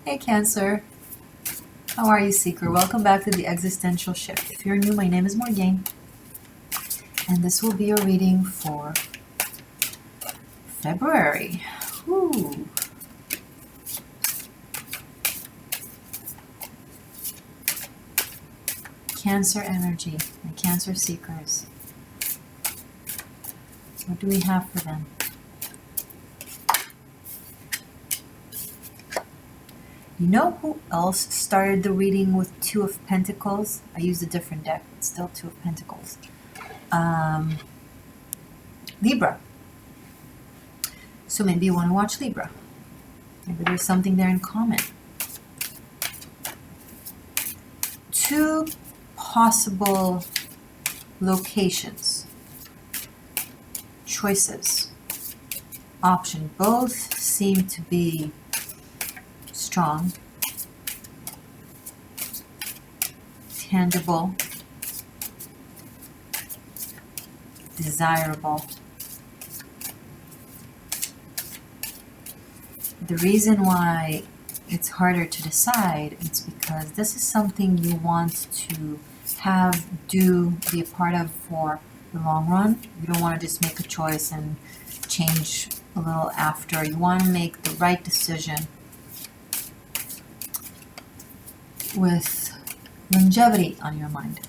Hey Cancer, how are you, Seeker? Welcome back to the Existential Shift. If you're new, my name is Morgane, and this will be your reading for February. Woo. Cancer energy, my Cancer Seekers. What do we have for them? You know who else started the reading with Two of Pentacles? I used a different deck, but still Two of Pentacles. Libra. So maybe you want to watch Libra. Maybe there's something there in common. Two possible locations, choices, option. Both seem to be strong, tangible, desirable. The reason why it's harder to decide is because this is something you want to have, do, be a part of for the long run. You don't want to just make a choice and change a little after. You want to make the right decision with longevity on your mind.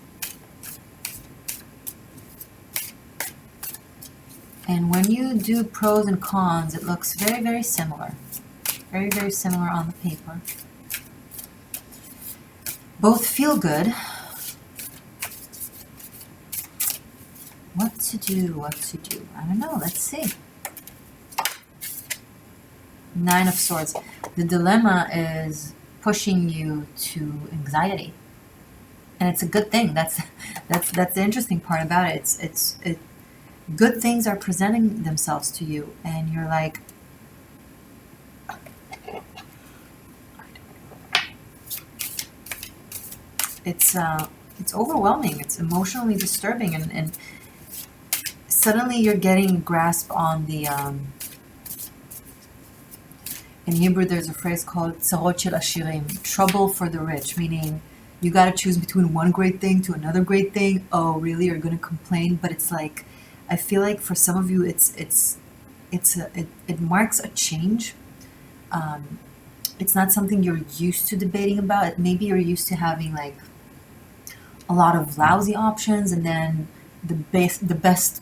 And when you do pros and cons, it looks very, very similar. Very, very similar on the paper. Both feel good. What to do, what to do? I don't know, let's see. Nine of Swords. The dilemma is pushing you to anxiety, and it's a good thing. That's the interesting part about it. Good things are presenting themselves to you, and you're like, it's overwhelming. It's emotionally disturbing, and suddenly you're getting a grasp on the. In Hebrew, there's a phrase called "tzarot shel ashirim," trouble for the rich, meaning you got to choose between one great thing to another great thing. Oh, really? You're going to complain? But it's like, I feel like for some of you, it marks a change. It's not something you're used to debating about. Maybe you're used to having like a lot of lousy options, and then the best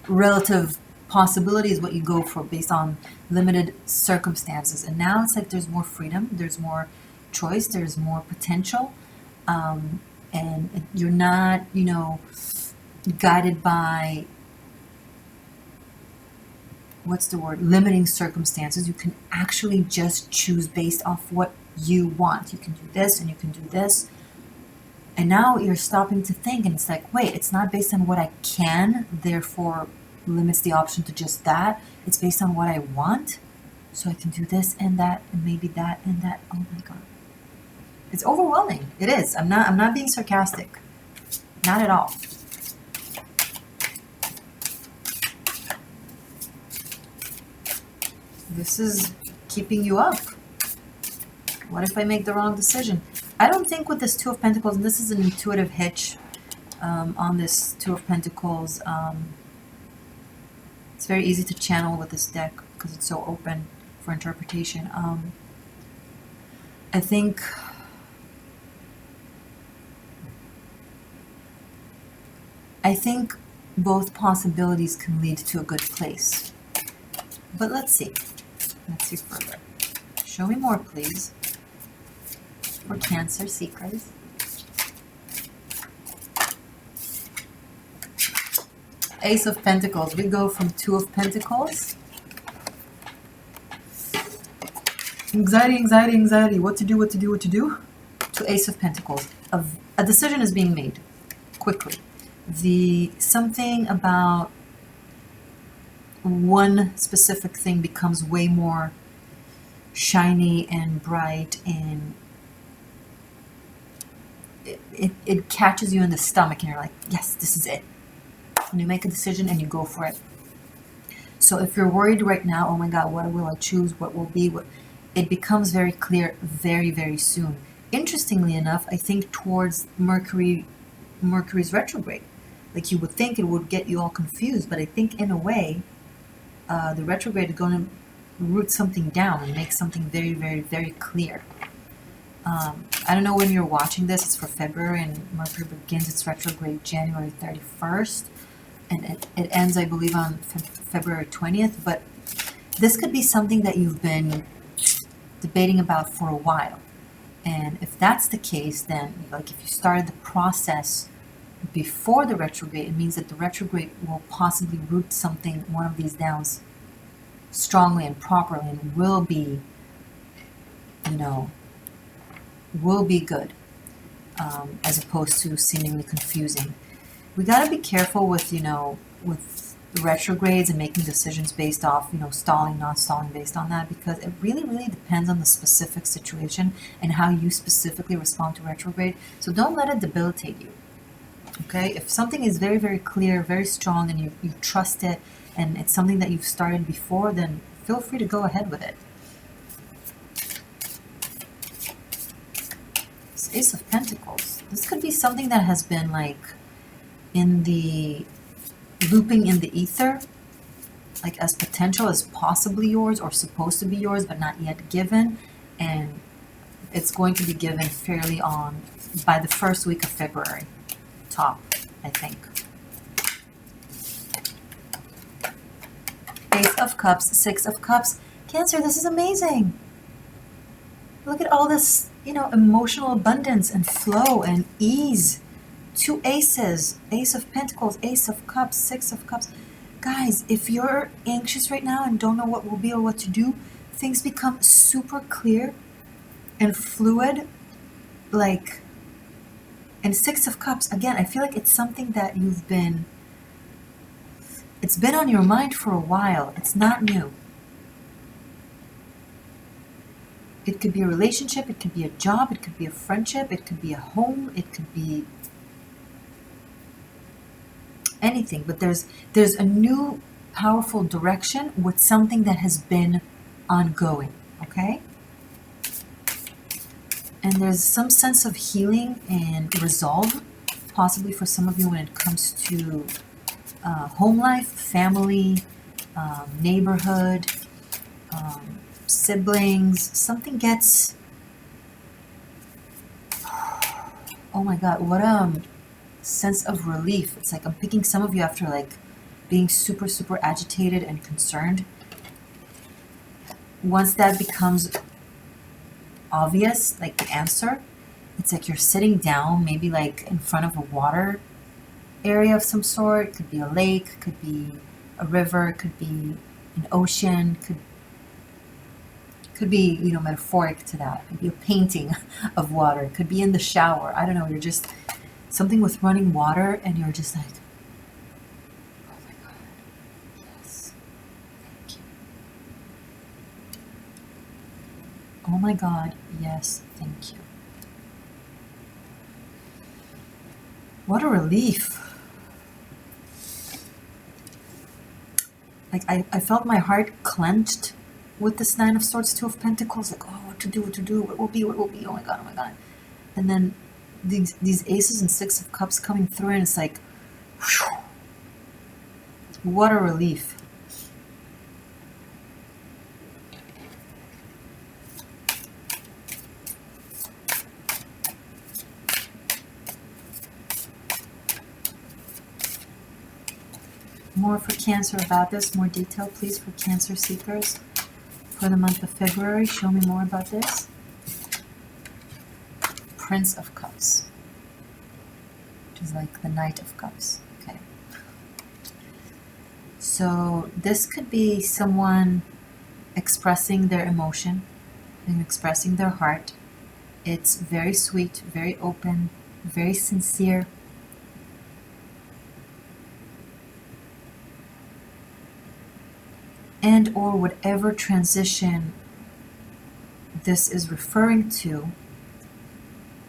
relative possibility is what you go for based on limited circumstances. And now it's like there's more freedom, there's more choice, there's more potential, and you're not, guided by, what's the word, limiting circumstances. You can actually just choose based off what you want. You can do this and you can do this. And now you're stopping to think, and it's like, wait, it's not based on what I can, therefore limits the option to just that. It's based on what I want, so I can do this and that and maybe that and that. Oh my god, it's overwhelming. It is. I'm not being sarcastic, not at all. This is keeping you up. What if I make the wrong decision? I don't think with this Two of Pentacles, and this is an intuitive hitch on this Two of Pentacles. It's very easy to channel with this deck because it's so open for interpretation. I think both possibilities can lead to a good place. But let's see. Let's see further. Show me more, please, for Cancer Seekers. Ace of Pentacles. We go from Two of Pentacles. Anxiety, anxiety, anxiety. What to do, what to do, what to do? To Ace of Pentacles. A decision is being made quickly. Something about one specific thing becomes way more shiny and bright, and it catches you in the stomach, and you're like, yes, this is it. And you make a decision and you go for it. So if you're worried right now, oh my god, what will I choose? What will be? it becomes very clear very, very soon. Interestingly enough, I think towards Mercury's retrograde. Like you would think it would get you all confused, but I think in a way, the retrograde is going to root something down and make something very, very, very clear. I don't know when you're watching this. It's for February, and Mercury begins its retrograde January 31st, and it ends, I believe, on February 20th. But this could be something that you've been debating about for a while. And if that's the case, then like if you started the process before the retrograde, it means that the retrograde will possibly root something, one of these downs, strongly and properly, and will be, will be good, as opposed to seemingly confusing. We got to be careful with, with retrogrades and making decisions based off, stalling, not stalling based on that, because it really, really depends on the specific situation and how you specifically respond to retrograde. So don't let it debilitate you. Okay? If something is very, very clear, very strong, and you trust it, and it's something that you've started before, then feel free to go ahead with it. This Ace of Pentacles. This could be something that has been like looping in the ether, like as potential, as possibly yours or supposed to be yours, but not yet given. And it's going to be given fairly on by the first week of February. Top, I think. Ace of Cups, Six of Cups. Cancer, this is amazing. Look at all this, emotional abundance and flow and ease. Two aces, Ace of Pentacles, Ace of Cups, Six of Cups. Guys, if you're anxious right now and don't know what will be or what to do, things become super clear and fluid. Like, and Six of Cups, again, I feel like it's something that it's been on your mind for a while. It's not new. It could be a relationship, it could be a job, it could be a friendship, it could be a home, it could be anything. But there's a new powerful direction with something that has been ongoing, okay? And there's some sense of healing and resolve, possibly for some of you when it comes to home life, family, neighborhood, siblings. Something gets, oh my God, what sense of relief. It's like I'm picking some of you after like being super, super agitated and concerned. Once that becomes obvious, like the answer, it's like you're sitting down, maybe like in front of a water area of some sort. It could be a lake, could be a river, could be an ocean, could be, metaphoric to that. It could be a painting of water. It could be in the shower. I don't know. You're just something with running water, and you're just like, oh my God, yes, thank you. Oh my God, yes, thank you. What a relief. Like I felt my heart clenched with this Nine of Swords, Two of Pentacles, like, oh, what to do, what will be, oh my God, and then these aces and Six of Cups coming through, and it's like, whew, what a relief. More for Cancer about this, more detail please for Cancer seekers for the month of February. Show me more about this. Prince of Cups, which is like the Knight of Cups. Okay. So this could be someone expressing their emotion and expressing their heart. It's very sweet, very open, very sincere. And or whatever transition this is referring to,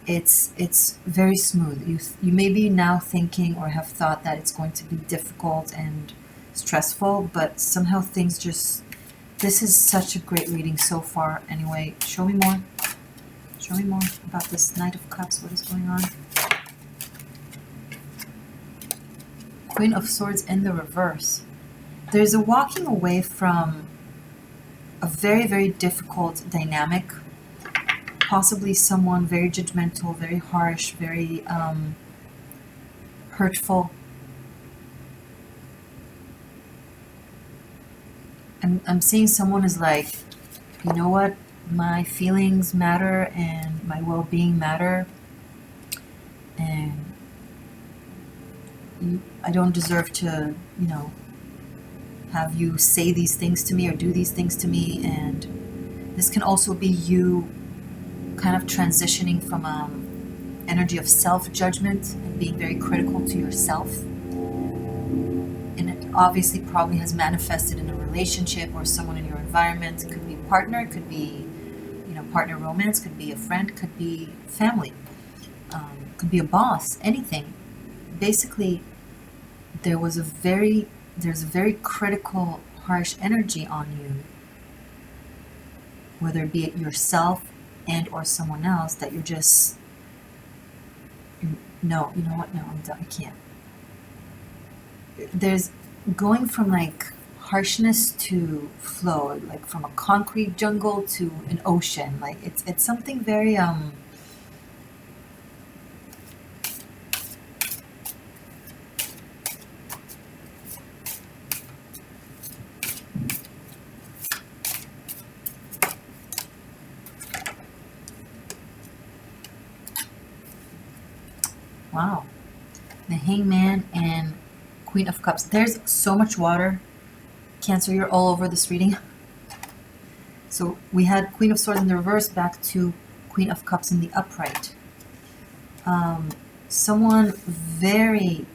it's very smooth. You may be now thinking or have thought that it's going to be difficult and stressful, but somehow things just This is such a great reading so far. Anyway, show me more. Show me more about this Knight of Cups. What is going on? Queen of Swords in the reverse. There's a walking away from a very, very difficult dynamic. Possibly someone very judgmental, very harsh, very hurtful. I'm seeing someone is like, you know what? My feelings matter and my well-being matter. And I don't deserve to, you know, have you say these things to me or do these things to me. And this can also be you kind of transitioning from energy of self-judgment and being very critical to yourself. And it obviously probably has manifested in a relationship or someone in your environment. It could be a partner, it could be, you know, partner romance, could be a friend, could be family, could be a boss, anything. Basically, there's a very critical, harsh energy on you, whether it be it yourself and or someone else, that you're just, no, you know what, no, I'm done, I can't. There's going from like harshness to flow, like from a concrete jungle to an ocean. Like it's something very wow. The Hangman and Queen of Cups. There's so much water. Cancer, you're all over this reading. So we had Queen of Swords in the reverse, back to Queen of Cups in the upright. Someone very,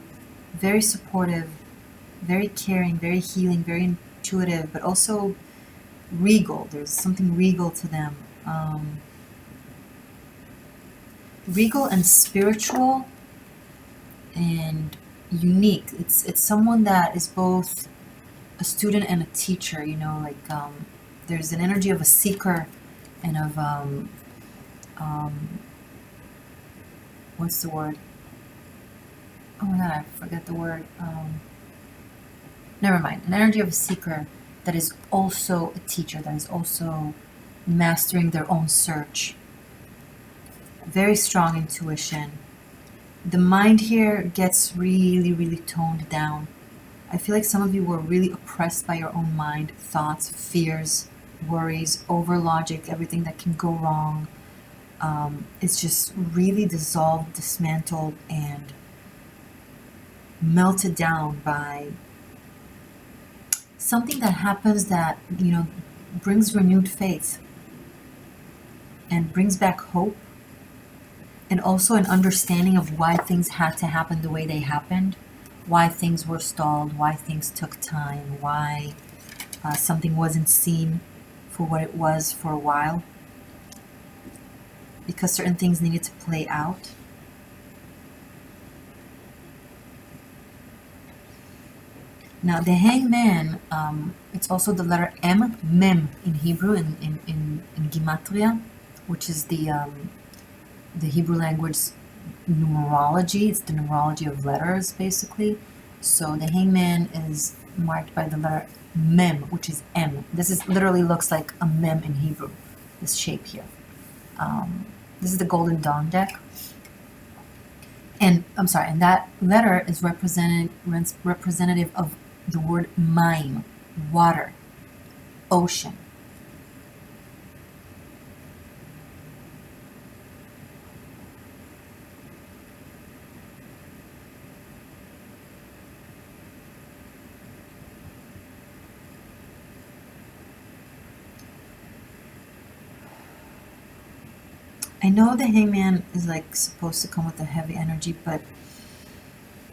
very supportive, very caring, very healing, very intuitive, but also regal. There's something regal to them. Regal and spiritual and unique. It's someone that is both a student and a teacher, you know, like there's an energy of a seeker and of what's the word? Oh my god, I forget the word. Never mind. An energy of a seeker that is also a teacher, that is also mastering their own search. Very strong intuition. The mind here gets really, really toned down. I feel like some of you were really oppressed by your own mind, thoughts, fears, worries, over logic, everything that can go wrong. It's just really dissolved, dismantled, and melted down by something that happens that, you know, brings renewed faith and brings back hope, and also an understanding of why things had to happen the way they happened, why things were stalled, why things took time, why something wasn't seen for what it was for a while, because certain things needed to play out. Now the Hangman, it's also the letter M, Mem in Hebrew, in Gematria, which is the Hebrew language numerology. It's the numerology of letters, basically. So the Hangman is marked by the letter Mem, which is M. This is literally looks like a Mem in Hebrew, this shape here. This is the Golden Dawn deck. And I'm sorry, and that letter is representative of the word Maim, water, ocean. I know the Hangman is like supposed to come with a heavy energy, but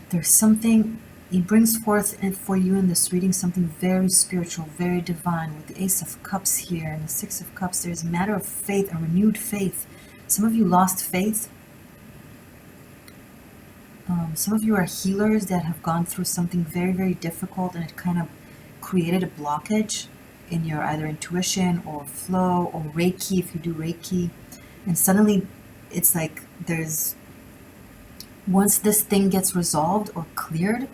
there's something, he brings forth for you in this reading something very spiritual, very divine. With the Ace of Cups here and the Six of Cups, there's a matter of faith, a renewed faith. Some of you lost faith. Some of you are healers that have gone through something very, very difficult, and it kind of created a blockage. in your either intuition or flow or Reiki if you do Reiki. And suddenly it's like once this thing gets resolved or cleared,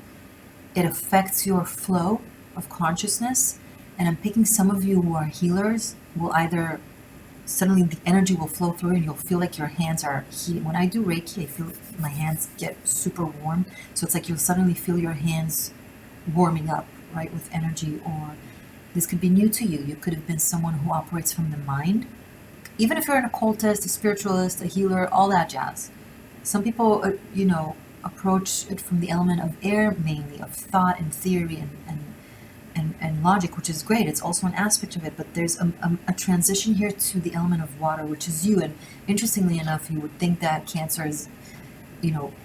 it affects your flow of consciousness. And I'm picking some of you who are healers will either suddenly the energy will flow through and you'll feel like your hands are heating. When I do Reiki, I feel my hands get super warm. So it's like you'll suddenly feel your hands warming up, right, with energy. Or this could be new to you. You could have been someone who operates from the mind. Even if you're an occultist, a spiritualist, a healer, all that jazz. Some people, approach it from the element of air mainly, of thought and theory and logic, which is great. It's also an aspect of it, but there's a transition here to the element of water, which is you. And interestingly enough, you would think that Cancer is,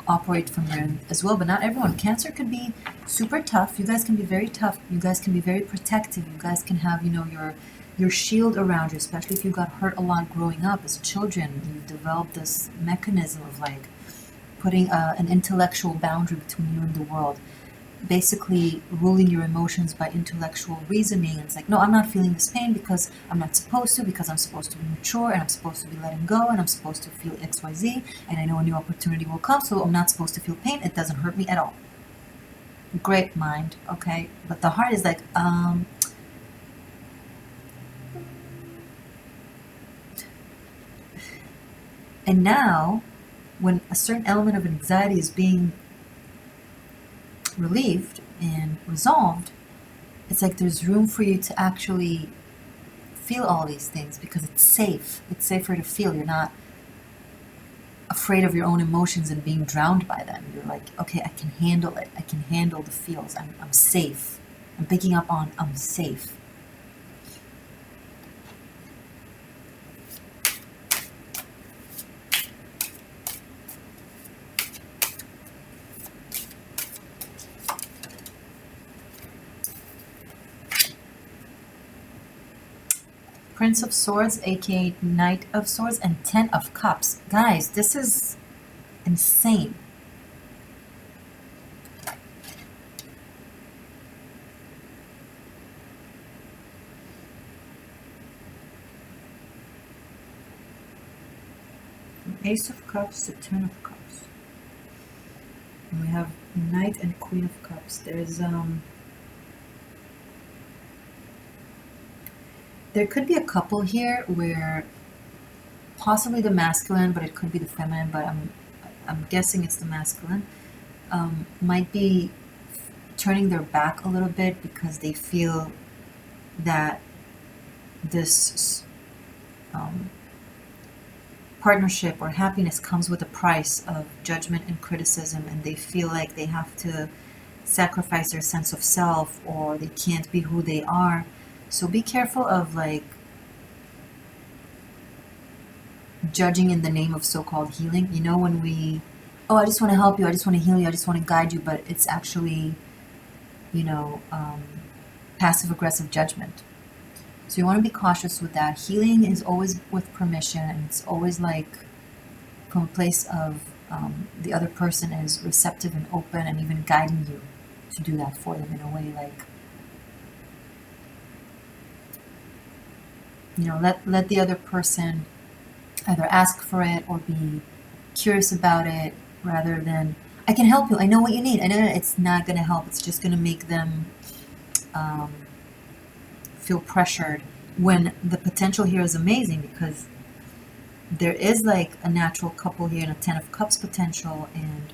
operate from there as well, but not everyone. Cancer could be super tough. You guys can be very tough. You guys can be very protective. You guys can have, your shield around you, especially if you got hurt a lot growing up as children. You developed this mechanism of like putting an intellectual boundary between you and the world, basically ruling your emotions by intellectual reasoning. It's like, no, I'm not feeling this pain because I'm not supposed to, because I'm supposed to be mature and I'm supposed to be letting go and I'm supposed to feel XYZ and I know a new opportunity will come, so I'm not supposed to feel pain. It doesn't hurt me at all. Great mind, okay? But the heart is like, and now when a certain element of anxiety is being relieved and resolved, it's like there's room for you to actually feel all these things because it's safe. It's safer to feel. You're not afraid of your own emotions and being drowned by them. You're like, okay, I can handle it. I can handle the feels. I'm safe. I'm picking up on I'm safe. Prince of Swords, aka Knight of Swords, and Ten of Cups. Guys, this is insane. From Ace of Cups to Ten of Cups. And we have Knight and Queen of Cups. There could be a couple here where possibly the masculine, but it could be the feminine, but I'm guessing it's the masculine, might be turning their back a little bit because they feel that this partnership or happiness comes with a price of judgment and criticism, and they feel like they have to sacrifice their sense of self or they can't be who they are. So be careful of like judging in the name of so-called healing. When I just want to help you, I just want to heal you, I just want to guide you, but it's actually, passive-aggressive judgment. So you want to be cautious with that. Healing is always with permission, and it's always like from a place of the other person is receptive and open and even guiding you to do that for them in a way like, let the other person either ask for it or be curious about it rather than, I can help you, I know what you need. I know it's not going to help. It's just going to make them feel pressured when the potential here is amazing because there is like a natural couple here and a Ten of Cups potential. And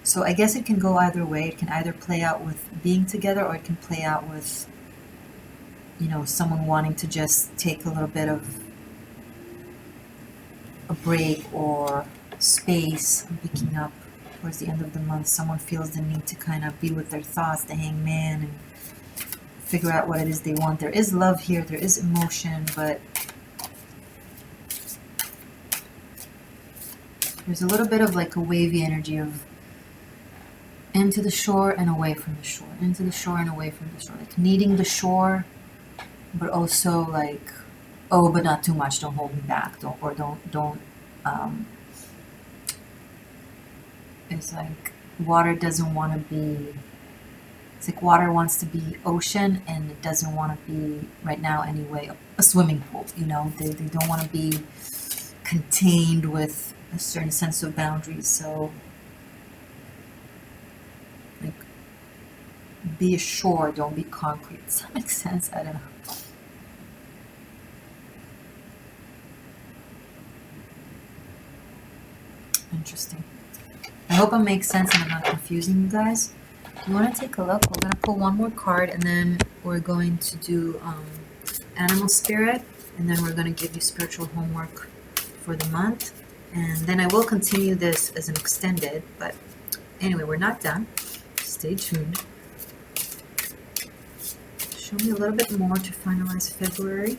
so I guess it can go either way. It can either play out with being together or it can play out with someone wanting to just take a little bit of a break or space. I'm picking up towards the end of the month, someone feels the need to kind of be with their thoughts, the Hangman, and figure out what it is they want. There is love here, there is emotion, but there's a little bit of like a wavy energy of into the shore and away from the shore, into the shore and away from the shore, like needing the shore, but also like, oh, but not too much, don't hold me back, don't it's like water doesn't want to be It's like water wants to be ocean, and it doesn't want to be, right now anyway, a swimming pool. You know, they don't want to be contained with a certain sense of boundaries. So, like, be a shore, don't be concrete. Does that make sense? I don't know. Interesting. I hope it makes sense and I'm not confusing you guys. You want to take a look? We're going to pull one more card, and then we're going to do animal spirit, and then we're going to give you spiritual homework for the month. And then I will continue this as an extended, but anyway, we're not done. Stay tuned. Show me a little bit more to finalize February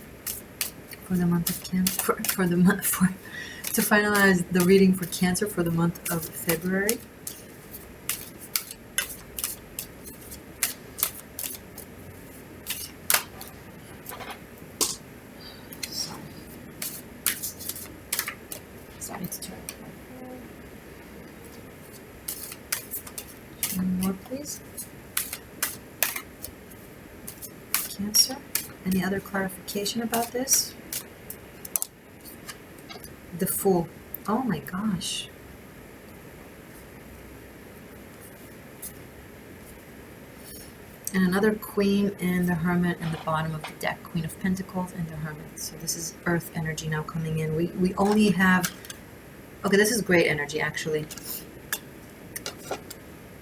for the month of Cancer. To finalize the reading for Cancer for the month of February. Sorry to turn. One more, please. Cancer. Any other clarification about this? The Fool. Oh my gosh. And another Queen and the Hermit in the bottom of the deck. Queen of Pentacles and the Hermit. So this is Earth energy now coming in. We only have... Okay, this is great energy, actually.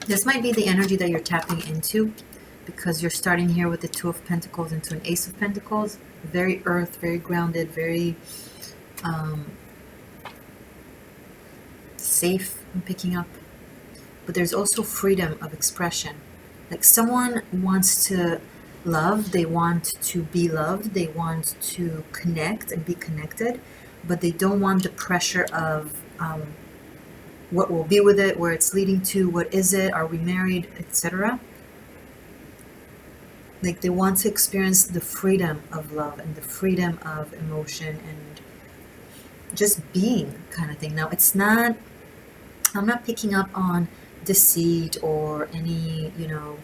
This might be the energy that you're tapping into, because you're starting here with the Two of Pentacles into an Ace of Pentacles. Very earth, very grounded, very safe, I'm picking up. But there's also freedom of expression. Like, someone wants to love, they want to be loved, they want to connect and be connected, but they don't want the pressure of what will be with it, where it's leading to, what is it, are we married, etc. Like, they want to experience the freedom of love and the freedom of emotion and just being, kind of thing. Now, it's not, I'm not picking up on deceit or any, you know,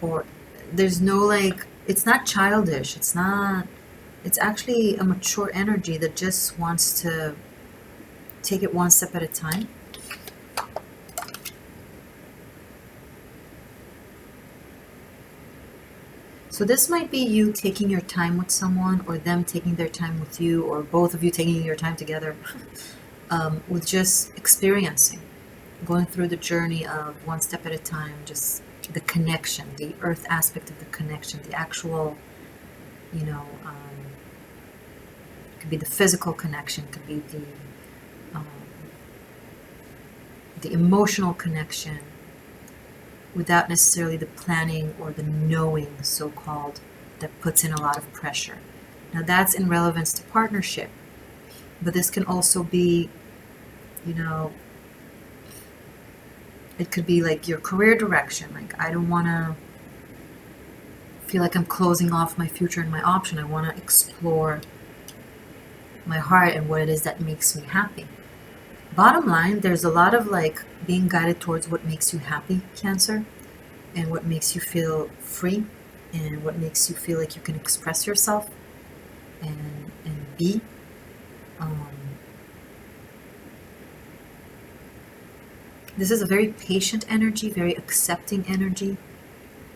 or there's no, like, it's not childish, it's not, it's actually a mature energy that just wants to take it one step at a time. So this might be you taking your time with someone, or them taking their time with you, or both of you taking your time together, with just experiencing, going through the journey of one step at a time, just the connection, the earth aspect of the connection, the actual, you know, could be the physical connection, could be the emotional connection, without necessarily the planning or the knowing, so-called, that puts in a lot of pressure. Now that's in relevance to partnership, but this can also be, you know, it could be like your career direction. Like, I don't want to feel like I'm closing off my future and my option. I want to explore my heart and what it is that makes me happy. Bottom line, there's a lot of, like, being guided towards what makes you happy, Cancer, and what makes you feel free, and what makes you feel like you can express yourself and be. This is a very patient energy, very accepting energy,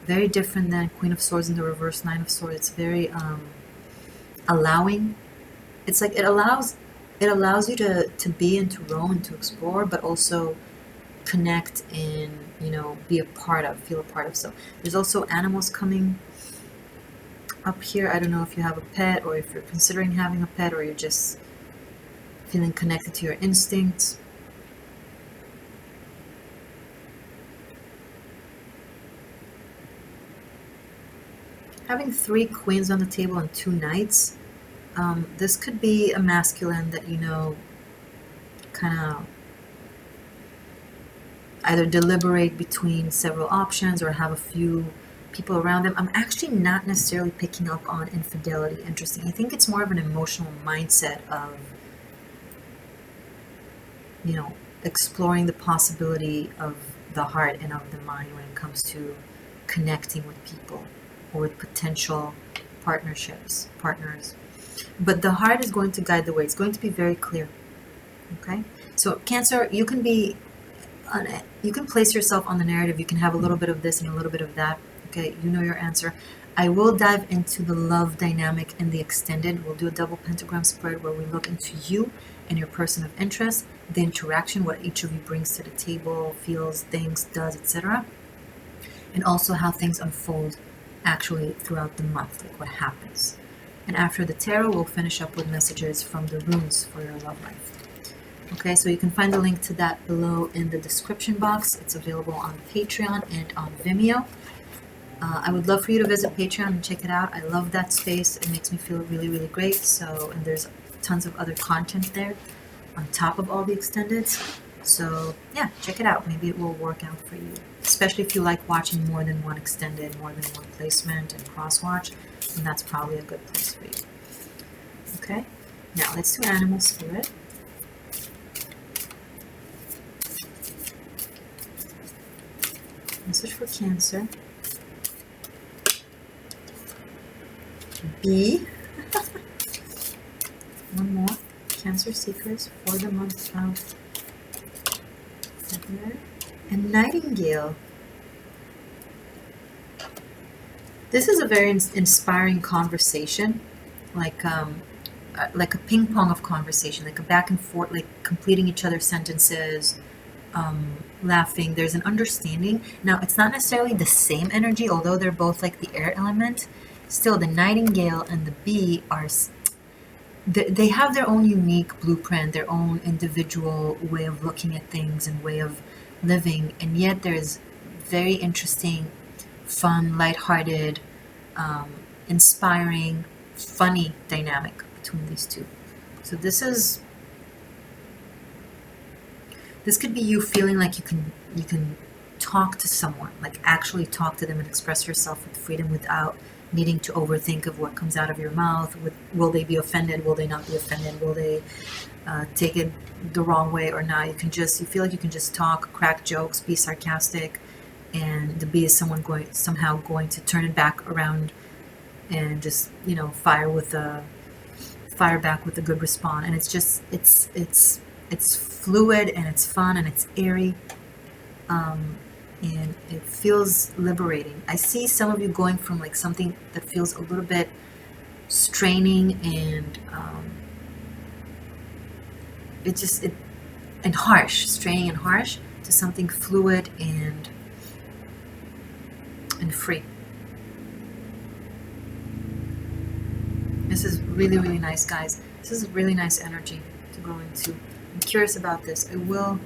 very different than Queen of Swords in the reverse, Nine of Swords. It's very allowing. It's like it allows you to be and to roam and to explore, but also connect and, you know, be a part of, feel a part of. So there's also animals coming up here. I don't know if you have a pet, or if you're considering having a pet, or you're just feeling connected to your instincts. Having 3 queens on the table and 2 knights. This could be a masculine that, you know, kind of either deliberate between several options or have a few people around them. I'm actually not necessarily picking up on infidelity. Interesting. I think it's more of an emotional mindset of, you know, exploring the possibility of the heart and of the mind when it comes to connecting with people or with potential partners. But the heart is going to guide the way. It's going to be very clear. Okay? So Cancer, you can place yourself on the narrative. You can have a little bit of this and a little bit of that. Okay, you know your answer. I will dive into the love dynamic in the extended. We'll do a double pentagram spread where we look into you and your person of interest, the interaction, what each of you brings to the table, feels, thinks, does, etc. And also how things unfold actually throughout the month, like what happens. And after the tarot, we'll finish up with messages from the runes for your love life. Okay, so you can find the link to that below in the description box. It's available on Patreon and on Vimeo. I would love for you to visit Patreon and check it out. I love that space. It makes me feel really, really great. So, and there's tons of other content there on top of all the extendeds. So yeah, check it out. Maybe it will work out for you. Especially if you like watching more than one extended, more than one placement and cross watch, then that's probably a good place for you. Okay, now let's do animal spirit. Message for Cancer. B. One more. Cancer seekers for the month of February. And Nightingale. This is a very inspiring conversation, like a ping pong of conversation, like a back and forth, like completing each other's sentences, laughing. There's an understanding. Now, it's not necessarily the same energy, although they're both like the air element. Still, the Nightingale and the bee they have their own unique blueprint, their own individual way of looking at things and way of living, and yet there's very interesting, fun, lighthearted, inspiring, funny dynamic between these two. So this could be you feeling like you can talk to someone, like actually talk to them and express yourself with freedom without needing to overthink of what comes out of your mouth. Will they be offended? Will they not be offended? Will they take it the wrong way or not? You feel like you can just talk, crack jokes, be sarcastic, and the bee is somehow going to turn it back around and just fire back with a good response. And it's just it's fluid and it's fun and it's airy. And it feels liberating. I see some of you going from like something that feels a little bit straining and straining and harsh, to something fluid and free. This is really, really nice, guys. This is really nice energy to go into. I'm curious about this. I will.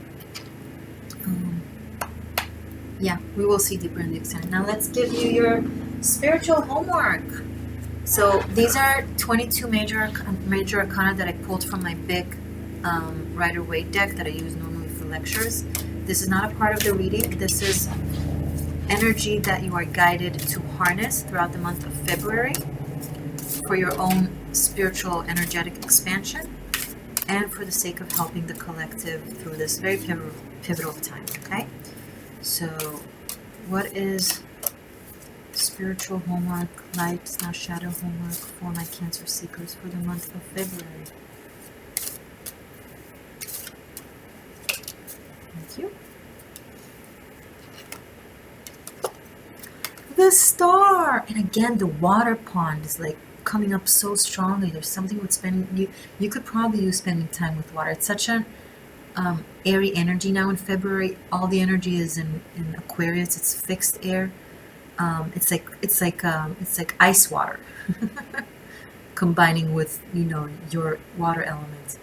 Yeah, we will see deeper in the extended. Now let's give you your spiritual homework. So these are 22 major arcana that I pulled from my big Rider-Waite deck that I use normally for lectures. This is not a part of the reading. This is energy that you are guided to harness throughout the month of February for your own spiritual energetic expansion and for the sake of helping the collective through this very pivotal time, okay? So, what is spiritual homework, light/shadow homework for my Cancer seekers for the month of February? Thank you. The Star! And again, the water pond is like coming up so strongly. There's something with you could probably use spending time with water. It's such an airy energy now in February. All the energy is in Aquarius. It's fixed air. It's like ice water combining with your water elements.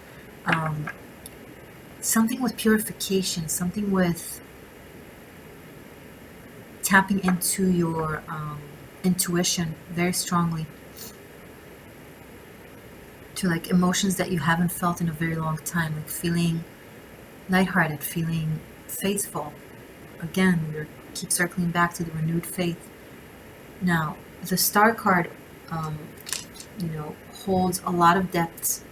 Something with purification. Something with tapping into your intuition very strongly, to like emotions that you haven't felt in a very long time, like feeling lighthearted, feeling faithful. Again, we keep circling back to the renewed faith. Now, the Star card, holds a lot of depth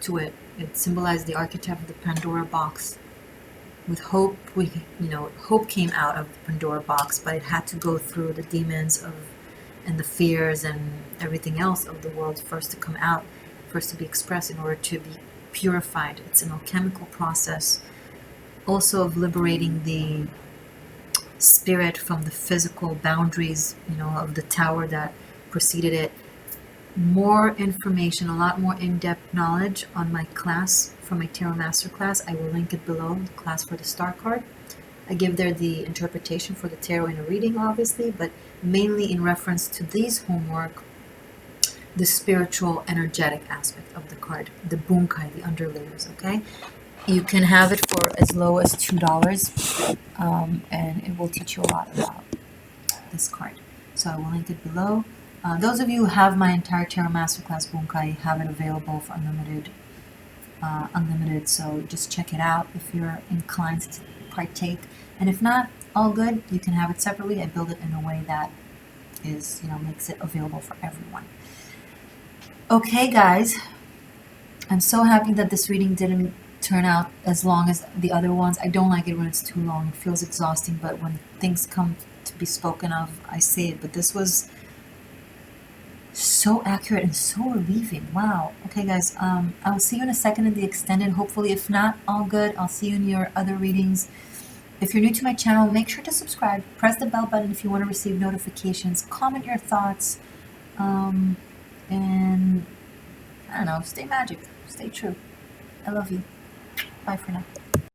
to it. It symbolizes the archetype of the Pandora box. with hope, hope came out of the Pandora box, but it had to go through the demons and the fears and everything else of the world first to come out, first to be expressed in order to be purified. It's an alchemical process also of liberating the spirit from the physical boundaries, of the tower that preceded it. More information, a lot more in-depth knowledge on my class, from my Tarot Masterclass. I will link it below, the class for the star card. I give there the interpretation for the tarot in a reading, obviously, but mainly in reference to these homework, the spiritual, energetic aspect of the card, the bunkai, the underlayers, okay? You can have it for as low as $2, and it will teach you a lot about this card. So I will link it below. Those of you who have my entire Tarot Masterclass bunkai have it available for unlimited, so just check it out if you're inclined to partake. And if not, all good, you can have it separately. I build it in a way that is, makes it available for everyone. Okay, guys, I'm so happy that this reading didn't turn out as long as the other ones. I don't like it when it's too long. It feels exhausting, but when things come to be spoken of, I say it. But this was so accurate and so relieving. Wow. Okay, guys, I'll see you in a second in the extended, hopefully. If not, all good. I'll see you in your other readings. If you're new to my channel, make sure to subscribe. Press the bell button if you want to receive notifications. Comment your thoughts. And I don't know, stay magic. Stay true. I love you. Bye for now.